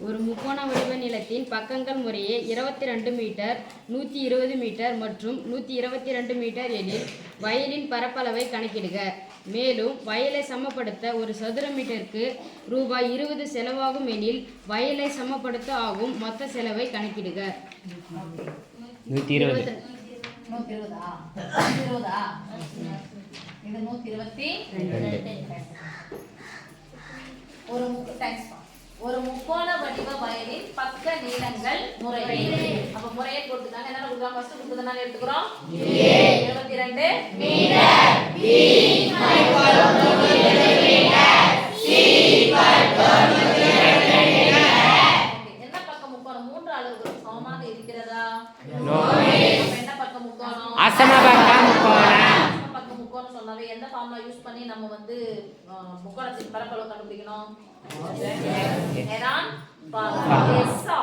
ஒரு முக்கோண வடிவ நிலத்தின் பக்கங்கள் முறையே 22 மீட்டர், 120 மீட்டர் மற்றும் 122 மீட்டர் எனில் வயலின் பரப்பளவை கணக்கிடுக. மேலும் வயலை சமப்படுத்த ஒரு சதுர மீட்டருக்கு ரூபாய் 20 செலவாகும் எனில் வயலை சமப்படுத்த ஆகும் மொத்த செலவை கணக்கிடுக. 120. ஒரு முக்கோண வடிவ வயலின் பக்க நீளங்கள் முறையே. அப்ப முறையே கொடுத்துட்டாங்க. என்ன கொடுக்கலாம்? ஃபர்ஸ்ட் கொடுத்ததனால எடுத்துக்கிறோம் 22 மீட்டர். B என்ன பக்க முக்கோணம்? மூன்று அளவுகள் சமமாக இருக்கிறதா? என்ன பக்க முக்கோணம்? அசமபக்க முக்கோணம். பக்க முக்கோணம் சொன்னாவே எந்த ஃபார்முலா யூஸ் பண்ணி நம்ம வந்து முக்கோணத்தின் பரப்பளவு கண்டுபிடிக்கணும்? Heron formula.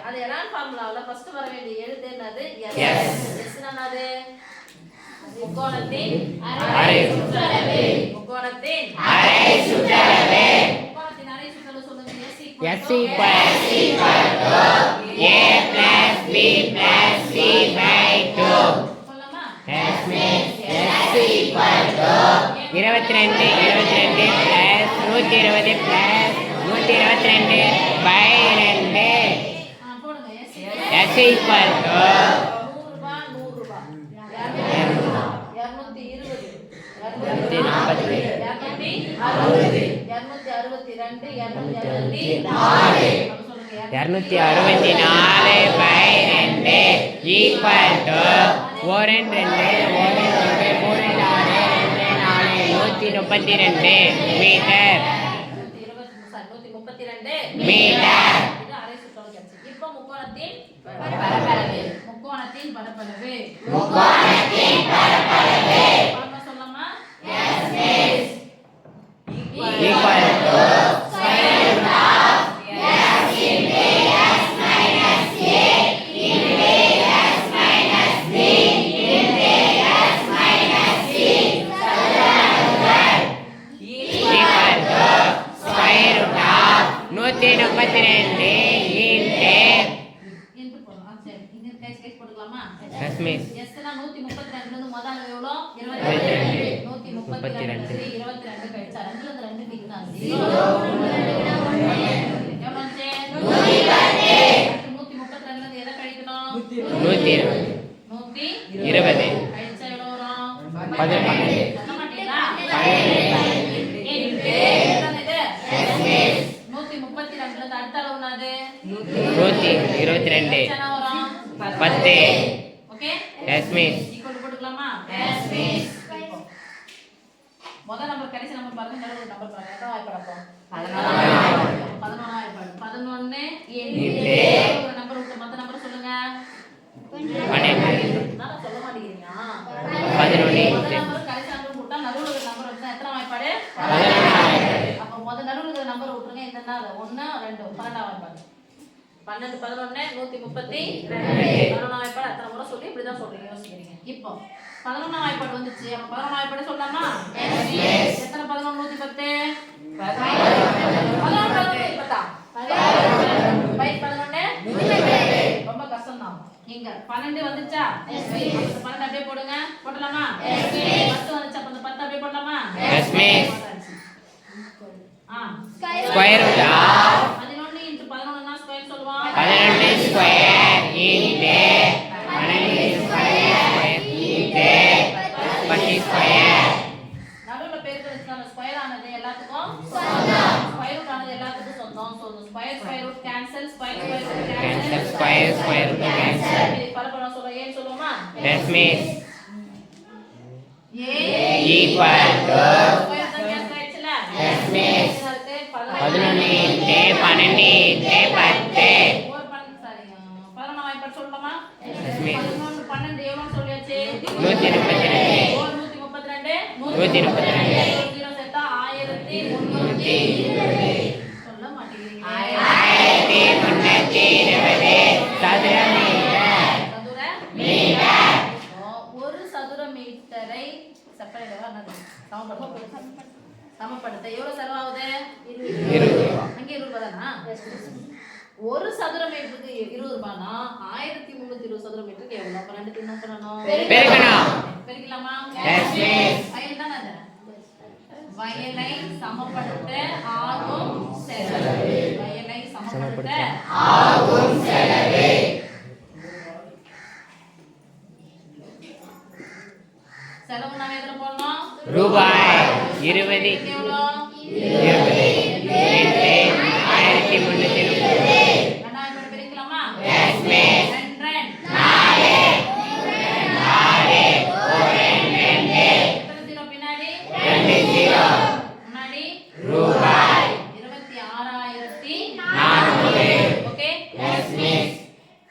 அது ஹெரான் ஃபார்முலாவுல ஃபர்ஸ்ட் வர வேண்டிய எழுத்து என்னது? எஸ். எஸ் என்னது? முக்கோணத்தின் அரை சுற்றளவு. முக்கோணத்தின் அரை சுற்றளவு. முக்கோணத்தின் அரை சுற்றளவு சொல்லுங்க. S equal to A plus B plus C by 2. சொல்லமா? S means S equal to 22 plus 120 plus 122 by 2. போடுங்க. S equal to 100 ரூபாய் 264 by 2 equal to 132 மீட்டர். இப்போ முக்கோணத்தின் பரப்பளவு சொல்லலாமா? equal to முதல் நம்பர் கடைசி நம்பர் பாருங்க. நடுவுல நம்பர் பாருங்க. எத்தனை வாய்ப்பாடு? 11 வாய்ப்பாடு. 11 ஒரு நம்பர் விட்டு மத்த நம்பர் சொல்லுங்க. 12. நான் சொல்ல மாட்டேங்கிறீங்க. 11 நம்பர் கடைசி நம்பர் விட்டா நடுவுல ஒரு நம்பர் வச்சா எத்தனை வாய்ப்பாடு? 11. அப்ப முதல் நடுவுல ஒரு நம்பர் விட்டுருங்க. என்னன்னா 1 2 12 வாய்ப்பாடு. 12 11 132 11 வாய்ப்பாடு. அத்தனை முறை சொல்லி இப்படி தான் சொல்றீங்க. யோசிக்கிறீங்க. இப்போ 11 வாய்ப்பாடு வந்துச்சு. அப்ப 11 வாய்ப்பாடு சொல்லலாமா? எத்தனை 11 110? 11 11 ரொம்ப கஷ்டம் தான். இங்க 12 வந்துச்சா? 12 அப்படியே போடுங்க. போடலாமா? 10 வந்துச்சு. அப்ப 10 அப்படியே போடலாமா? ஸ்கொயர் ரூட் ஆஃப் 11 × 11 னா ஸ்கொயர் சொல்லுவோம். 11 square into 12 square into 10 square. நடுவுல பெருக்கல் வச்சுனா ஸ்கொயர் ஆனது எல்லாத்துக்கும் சொந்தம். ஸ்கொயர் ரூட் ஆனது எல்லாத்துக்கும் சொந்தம். So square root cancel. Square root cancel. Square root cancel. பரப்பளவு சொல்ல ஏன் சொல்லுவோமா? That means equal to square தான் கேன்சல் ஆயிடுச்சுல. that means 11 into 12 into 10. ஒரு 11 வாய்ப்பாடு சொல்லலாமா? That means 11 12 எவ்வளவு சொல்லியாச்சு? 132 132 0 சேர்த்தா 1320 சொல்ல மாட்டீங்க. 1320 சதுர மீட்டர். ஒரு சதுர மீட்டரை செப்பரேட்டா சமப்படுத்த எவ்வளவு செலவாகுது? 20. ஒரு சதுர மீட்டருக்கு 20 ரூபாய்னா 1320 சதுர மீட்டருக்கு எவ்வளவு? அப்ப ரெண்டு என்ன பண்ணணும்? பெருக்கலாமா? வயல் தானே அது. வயலை சமப்படுத்த ஆகும் செலவு. வயலை சமப்படுத்த ஆகும் செலவு. செலவு நாம எதுல போடணும்? ரூபாய் 20 எவ்வளவு?